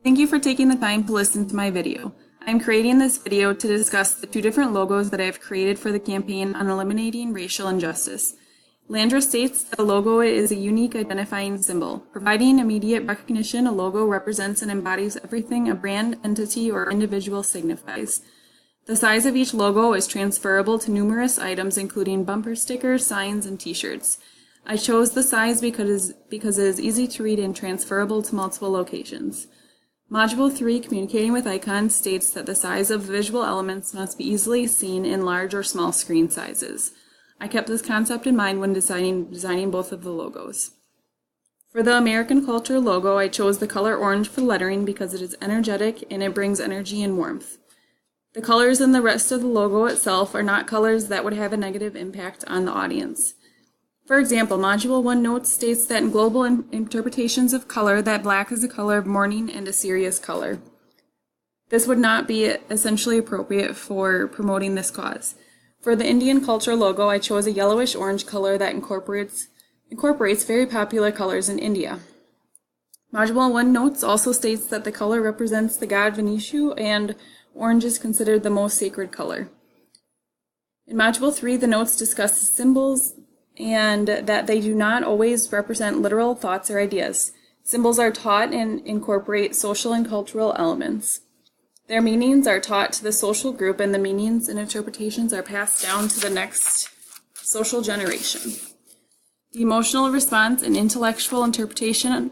Thank you for taking the time to listen to my video. I am creating this video to discuss the two different logos that I have created for the campaign on eliminating racial injustice. Landra states that a logo is a unique identifying symbol. Providing immediate recognition, a logo represents and embodies everything a brand, entity, or individual signifies. The size of each logo is transferable to numerous items including bumper stickers, signs, and t-shirts. I chose the size because it is easy to read and transferable to multiple locations. Module 3, Communicating with Icons, states that the size of visual elements must be easily seen in large or small screen sizes. I kept this concept in mind when designing both of the logos. For the American Culture logo, I chose the color orange for lettering because it is energetic and it brings energy and warmth. The colors in the rest of the logo itself are not colors that would have a negative impact on the audience. For example, Module 1 notes states that in global interpretations of color, that black is a color of mourning and a serious color. This would not be essentially appropriate for promoting this cause. For the Indian Culture logo, I chose a yellowish-orange color that incorporates very popular colors in India. Module 1 notes also states that the color represents the god Vishnu and orange is considered the most sacred color. In Module 3, the notes discuss the symbols and that they do not always represent literal thoughts or ideas. Symbols are taught and incorporate social and cultural elements. Their meanings are taught to the social group, and the meanings and interpretations are passed down to the next social generation. The emotional response and intellectual interpretation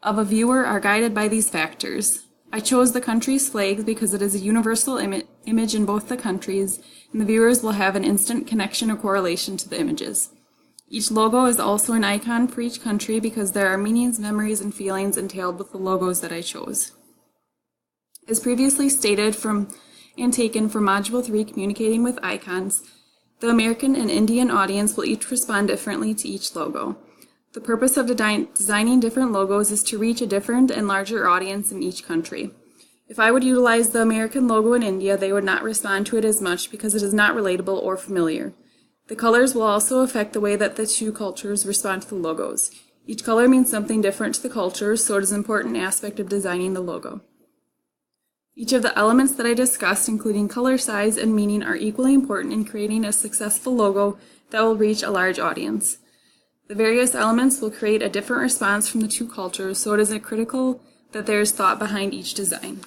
of a viewer are guided by these factors. I chose the country's flag because it is a universal image in both the countries, and the viewers will have an instant connection or correlation to the images. Each logo is also an icon for each country because there are meanings, memories, and feelings entailed with the logos that I chose. As previously stated and taken from Module 3, Communicating with Icons, the American and Indian audience will each respond differently to each logo. The purpose of designing different logos is to reach a different and larger audience in each country. If I would utilize the American logo in India, they would not respond to it as much because it is not relatable or familiar. The colors will also affect the way that the two cultures respond to the logos. Each color means something different to the culture, so it is an important aspect of designing the logo. Each of the elements that I discussed, including color, size, and meaning, are equally important in creating a successful logo that will reach a large audience. The various elements will create a different response from the two cultures, so it is critical that there is thought behind each design.